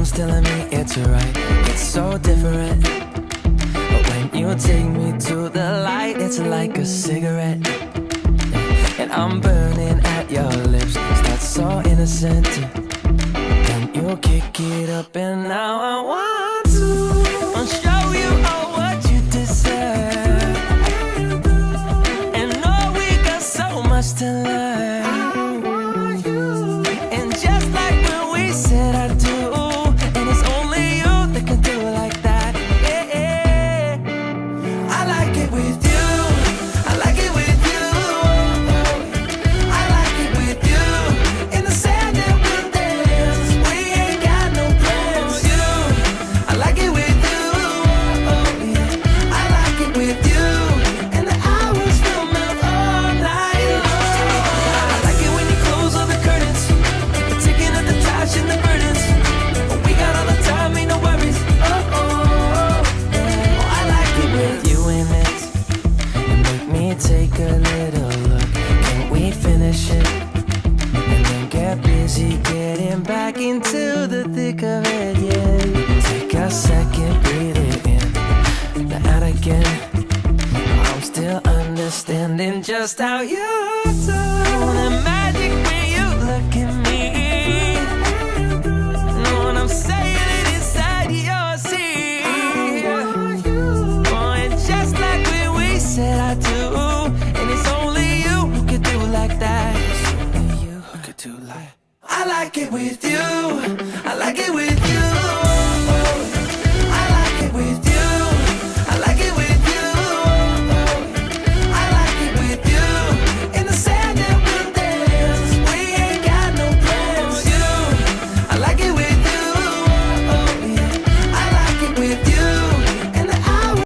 phone's telling me it's right. It's so different. But when you take me to the light, it's like a cigarette. And I'm burning at your lips. That's so innocent. Then you kick it up and now I want to show you all what you deserve. And know we got so much to learn. And just like when we said I do, and it's only you that can do it like that. Yeah. I like it with you. I like it with you. I like it with you. In the sand that we dance, we ain't got no plans. You, I like it with you. Yeah. I like it with you. And the hours will melt all night long. I like it when you close all the curtains, taking up the trash and the burdens. We got all the time, ain't no worries. I like it with you in it. And make me take a little look. Can we finish it? And then get busy getting back into the thick of it, yeah. Take a second, breathe it in. Now out again. I'm still understanding just how you do the magic when you look at me. Know what I'm saying? It inside your seat. Oh, and just like when we said I do, and it's only you who could do like that. It's only you who could do like. I like it with you. I like it with